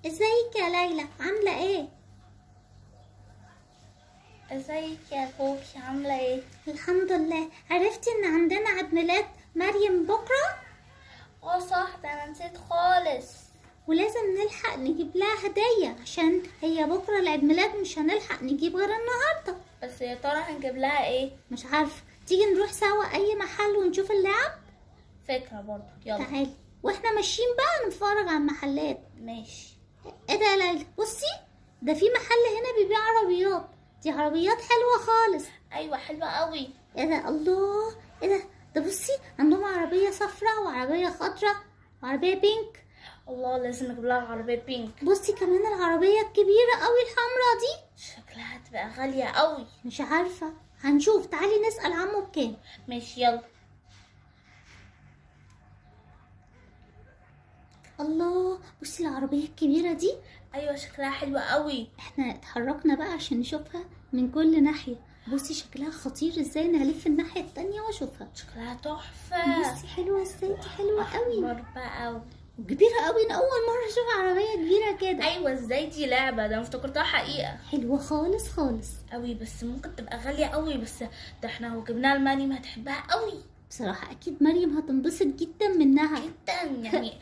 ازيك يا ليلى، عاملة ايه؟ ازيك يا كوكي، عاملة ايه؟ الحمد لله. عرفتي ان عندنا عيد ميلاد مريم بكرة؟ اه صح، ده انا نسيت خالص. ولازم نلحق نجيب لها هدية عشان هي بكرة العيد ميلاد، مش هنلحق نجيب غير النهاردة. بس يا ترى هنجيب لها ايه؟ مش عارفة، تيجي نروح سوا اي محل ونشوف اللعب؟ فكرة برضو، يلا. تعالي، واحنا ماشيين بقى نتفرج على المحلات. ماشي. ايه ده يا ليلى؟ بصي، ده في محل هنا بيبيع عربيات، دي عربيات حلوة خالص. ايوه حلوة قوي. ايه ده؟ الله، ايه ده؟ ده بصي عندهم عربية صفراء وعربية خضراء وعربية بينك. الله، لازم نجيب لها عربية بينك. بصي كمان العربية الكبيرة قوي الحمراء دي. شكلها هتبقى غالية قوي. مش عارفة، هنشوف. تعالي نسأل عمو بكام. ماشي يلا. الله، بصي العربية الكبيرة دي. ايوه شكلها حلوة قوي. احنا اتحركنا بقى عشان نشوفها من كل ناحية. بصي شكلها خطير ازاي، انا هلف الناحية التانية واشوفها. شكلها تحفة. بصي حلوة ازاي، دي حلوة قوي احمر بقى قوي. وكبيرة قوي. انا اول مرة اشوف عربية كبيرة كده. ايوه ازاي، دي لعبة، ده أنا افتكرتها حقيقة. حلوة خالص خالص. قوي، بس ممكن تبقى غالية قوي. بس ده احنا لو جبناها لمريم هتحبها قوي بصراحة اكيد مريم هتنبسط جدا منها. جدا. يعني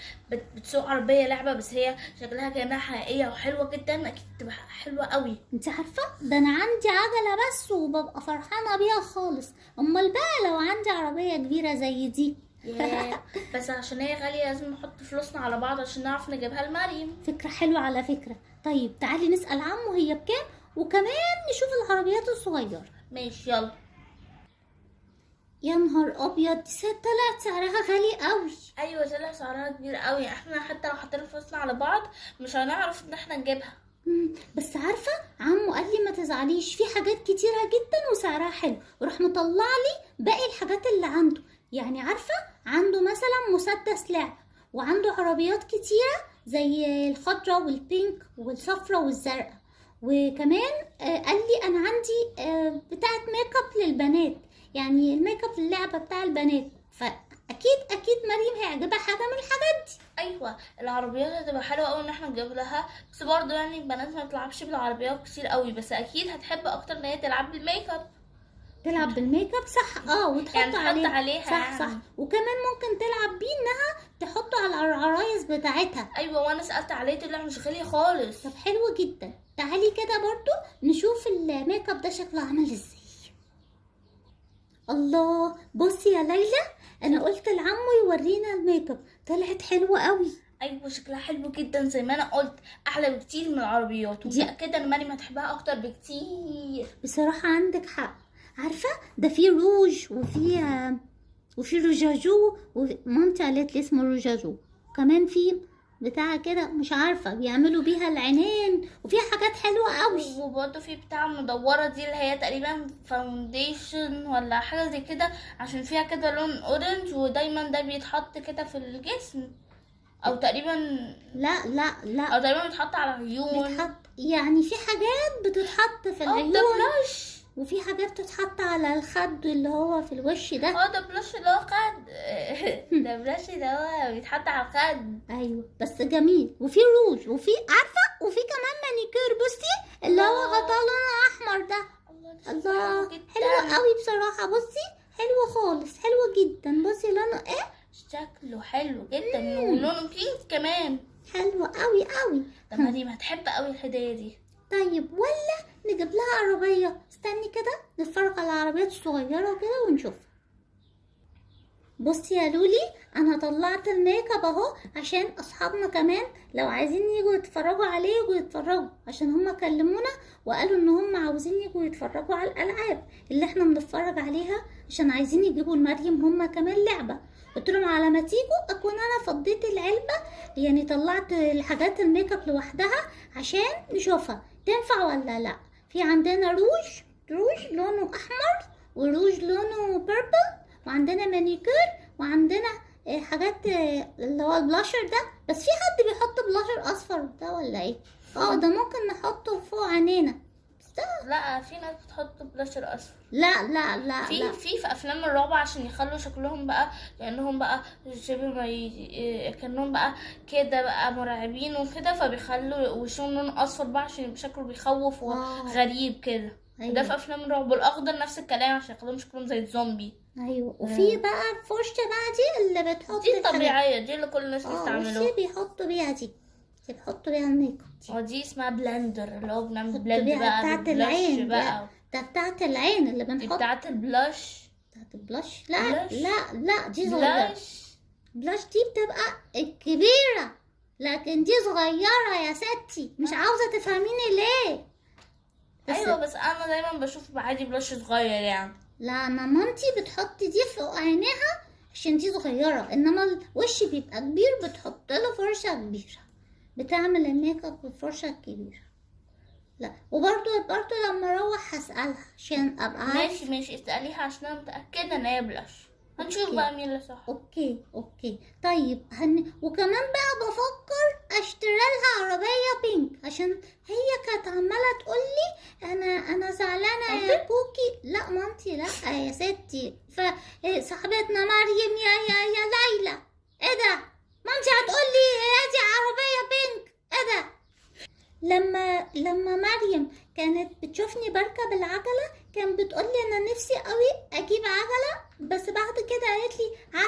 بتسوق عربية لعبة، بس هي شكلها كأنها حقيقية وحلوة جدا، اكيد تبقى حلوة قوي. انت عارفة، ده انا عندي عجلة بس وببقى فرحانة بيها خالص، امال بقى لو عندي عربية كبيرة زي دي. ياه. بس عشان هي غالية لازم نحط فلوسنا على بعض عشان نعرف نجيبها لمريم. فكرة حلوة على فكرة. طيب تعالي نسأل عمو هي بكام، وكمان نشوف العربيات الصغيرة. ماشي يلا. يا نهار ابيض، دي طلعت سعرها غالي قوي. ايوه طلع سعرها كبير قوي، احنا حتى لو حطينا فلوسنا على بعض مش هنعرف ان احنا نجيبها. بس عارفة، عمو قال لي ما تزعليش، في حاجات كتيرة جدا وسعرها حلو، وراح مطلع لي باقي الحاجات اللي عنده. يعني عارفة، عنده مثلا مسدس لعب، وعنده عربيات كتيرة زي الخضراء والبينك والصفراء والزرقاء. وكمان قال لي انا عندي بتاعة ميك اب للبنات، يعني الميك اب للعبة بتاع البنات، فاكيد اكيد مريم هيعجبها حاجة من الحاجات دي. ايوه العربيات هتبقى حلوه قوي ان احنا نجيب لها، بس برضه يعني البنات ما بتلعبش بالعربيات كتير قوي، بس اكيد هتحب اكتر ان هي تلعب بالميك اب. تلعب بالميك اب، صح. وتحط يعني تحط عليها صح يعني. صح. وكمان ممكن تلعب بيه انها تحطه على العرايس بتاعتها. ايوه، وانا سالت عليه طلع مش غالي خالص. طب حلو جدا. تعالي كده برضو نشوف الميك اب ده شكله عامل ازاي. الله، بصي يا ليلى، انا قلت لعمو يورينا الميك اب، طلعت حلوه قوي. ايوه شكلها حلو جدا زي ما انا قلت، احلى بكتير من العربيات، ومتاكده ان مريم هتحبها اكتر بكتير. بصراحه عندك حق. عارفه، ده فيه روج وفي رجاجو، ومامتي قالت لي اسمه رجاجو. كمان في بتاع كده مش عارفه بيعملوا بيها العينين، وفيها حاجات حلوه قوي. وبرضه في بتاع مدوره دي اللي هي تقريبا فاونديشن ولا حاجه زي كده، عشان فيها كده لون اورنج، ودايما ده بيتحط كده في الجسم، او تقريبا لا لا لا، او تقريبا بيتحط على العيون. بتحط، يعني في حاجات بتتحط في ده العيون، بلاش. وفي حاجات بتتحط على الخد اللي هو في الوش ده. ده بلاش اللي هو خد. ده بلاش اللي هو بيتحط على الخد. ايوه بس جميل. وفي روج، وفي عارفه، وفي كمان مانيكير. بصي اللي هو غطاه لونه احمر ده. الله، حلوه قوي بصراحه. بصي حلوه خالص، حلوه جدا. بصي لونه ايه، شكله حلو جدا، ولونه بينك كمان. حلوه قوي قوي. ده مريم هتحب قوي الهديه دي. طيب ولا نجيب لها عربيه؟ استني كده نتفرج على العربيات الصغيره وكده ونشوف. بصي يا لولي، انا طلعت الميك اب اهو عشان اصحابنا كمان لو عايزين يجوا يتفرجوا عليه يجوا يتفرجوا، عشان هما كلمونا وقالوا ان هما عاوزين يجوا يتفرجوا على الالعاب اللي احنا بنتفرج عليها، عشان عايزين يجيبوا لمريم هما كمان لعبة. قلت لهم على ما تيجوا اكون انا فضيت العلبة، يعني طلعت الحاجات الميك اب لوحدها عشان نشوفها تنفع ولا لا. في عندنا روج لونه احمر، وروج لونه بيربل، وعندنا مانيكير، وعندنا حاجات اللي هو البلاشر ده. بس في حد بيحط بلاشر اصفر ده ولا ايه؟ ده ممكن نحطه فوق عينينا. ده. لا، في ناس بتحط بلاشر اصفر. لا لا لا في لا. في افلام الرعب عشان يخلوا شكلهم بقى كانهم بقى شبه ما كانهم بقى كده بقى مرعبين وكده، فبيخلوا وشهم لون اصفر بقى عشان يبقى شكله بيخوف وغريب كده. أيوة. ده في افلام الرعب. والاخضر نفس الكلام عشان يخلوهم شكلهم زي الزومبي. ايوه. وفي بقى الفرشه بقى دي اللي بتحط دي الحاجات. طبيعيه، دي اللي كل الناس بصي بيستعملوها. بيحطوا بيها دي بيحطوا بيها الميك اب دي. ودي اسمها بلندر، اللي هو بنعمل بيحطوا بلند بيها بقى بتاعت بالبلاش العين. لا بقى. ده بتاعت العين اللي دي بنحط. بتاعت البلاش. بتاعت البلاش. لا بلاش. لا لا دي صغيرة. بلاش. بلاش دي بتبقى الكبيرة، لكن دي صغيرة يا ستي. مش عاوزة تفهميني ليه؟ ايوه بس انا دايما بشوف عادي بلاش صغير يعني. لا، انا مامتي بتحط دي فوق عينيها عشان دي صغيرة، انما الوش بيبقى كبير بتحط له فرشة كبيرة، بتعمل الميك اب بالفرشة الكبيرة. لا وبرضو لما اروح هسألها عشان ابقى عارفة. ماشي اسأليها عشان انا متأكدة ان هي بلاش. هنشوف أوكي. بقى مين اللي صح. اوكي طيب وكمان بقى بفكر اشتري لها عربية بينك، عشان هي كانت عمالة تقولي انا زعلانة يا كوكي. لا مامتي لا يا ستي. فصاحبتنا مريم يا ليلى، ايه ده؟ مامتي هتقولي هاتي عربية بينك؟ ايه ده؟ لما مريم كانت بتشوفني بركب العجلة كانت بتقولي انا نفسي قوي اجيب عجلة، بس بعد كده قالت لي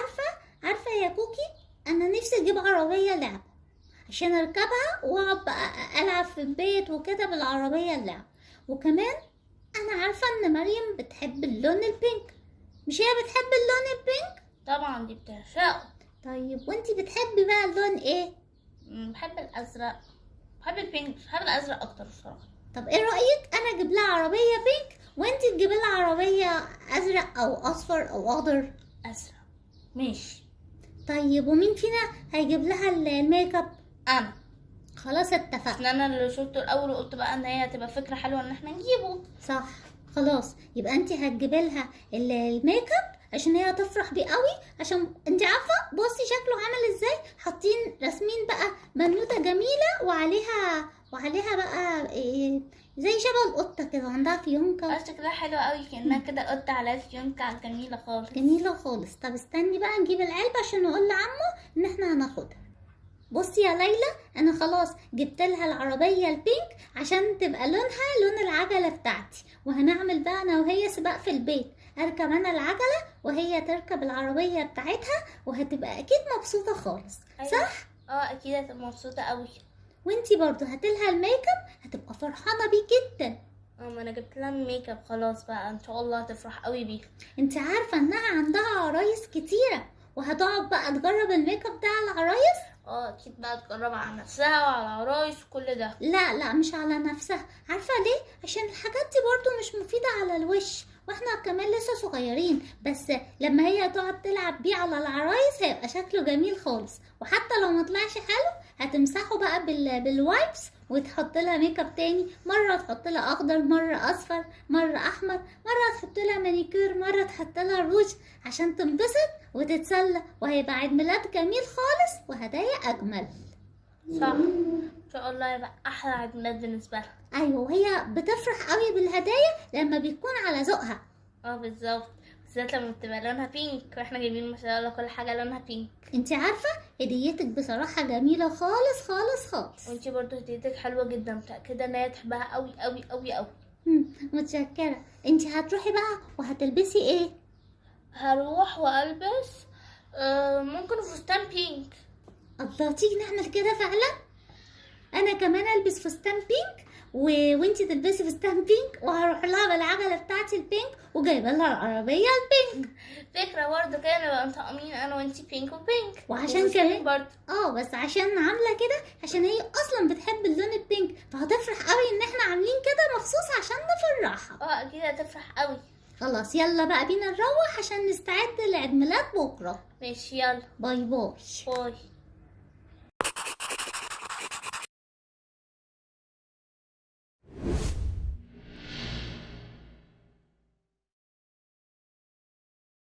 عارفة يا كوكي، انا نفسي اجيب عربية لعب عشان اركبها واقعد بقى العب في البيت وكده بالعربية اللعب. وكمان انا عارفة ان مريم بتحب اللون البينك، مش هي بتحب اللون البينك؟ طبعا دي بتعشقه. طيب وانتي بتحبي بقى اللون ايه؟ بحب الازرق، بحب البينك، بحب الازرق اكتر الصراحة. طب ايه رأيك انا اجيب لها عربية بينك وانتي تجيبي لها عربية ازرق او اصفر او اخضر؟ ازرق. ماشي. طيب ومين فينا هيجيب لها الميك اب؟ انا. خلاص اتفقنا. عشان انا اللي شفته الاول وقلت بقى ان هي هتبقى فكرة حلوة ان احنا نجيبه. صح. خلاص يبقى انتي هتجيبي لها الميك اب عشان هي تفرح بيه قوي، عشان انتي عارفه بصي شكله عامل ازاي، حاطين رسمين بقى بنوته جميله وعليها بقى إيه زي شبه القطه كده، عندها فيونكه. شكلها حلو قوي كأنها كده قطة على فيونكة جميلة خالص. جميله خالص. طب استني بقى نجيب العلبه عشان نقول لعمو ان احنا هناخدها. بصي يا ليلى انا خلاص جبت لها العربيه البينك عشان تبقى لونها لون العجله بتاعتي، وهنعمل بقى انا وهي سباق في البيت، اركب انا العجله وهي تركب العربيه بتاعتها، وهتبقى اكيد مبسوطه خالص. أيوة. صح. اكيد هتبقى مبسوطة قوي. وانتي برضو هاتلها الميك اب هتبقى فرحانه بيه جدا. ما انا جبت لها ميك اب خلاص بقى، ان شاء الله هتفرح قوي بيه. انتي عارفه انها عندها عرايس كتيره وهتقعد بقى تجرب الميك اب ده على العرايس. اكيد بقى تجرب على نفسها وعلى العرايس وكل ده. لا مش على نفسها. عارفه ليه؟ عشان الحاجات دي برضو مش مفيده على الوش، واحنا كمان لسه صغيرين، بس لما هي تقعد تلعب بيه على العرايس هيبقى شكله جميل خالص، وحتى لو ما طلعش حلو هتمسحه بقى بالوايبس وتحط لها ميك اب تاني، مره تحط لها اخضر، مره اصفر، مره احمر، مره تحط لها مانيكير، مره تحط لها روج عشان تنبسط وتتسلى، وهيبقى عيد ميلاد جميل خالص وهدايا اجمل. صح. ان شاء الله يبقى احلى عيد ميلاد بالنسبه لها. ايوه وهي بتفرح قوي بالهدايا لما بيكون على ذوقها. بالظبط، بالذات لما بتبقى لونها بينك، واحنا جايبين ما شاء الله كل حاجه لونها بينك. انتي عارفه هديتك بصراحه جميله خالص خالص خالص. وانتي برضو هديتك حلوه جدا، متاكده ان هي تحبها قوي قوي قوي قوي. متشكره. انتي هتروحي بقى وهتلبسي ايه؟ هروح والبس ممكن فستان بينك. الله، تيجي نعمل كده فعلا. انا كمان البس فستان بينك وانتي تلبسي فستان بينك، وهروح لها بالعجله بتاعتي البينك وجايبه لها العربيه البينك. فكره برضه كده نبقى مطقمين انا وانتي بينك وبينك. وعشان كمان برضه بس عشان عامله كده عشان هي اصلا بتحب اللون البينك، فهتفرح قوي ان احنا عاملين كده مخصوص عشان نفرحها. اكيد هتفرح قوي. خلاص يلا بقى بينا نروح عشان نستعد لعيد ميلاد بكره. ماشي يلا. باي باي. باي.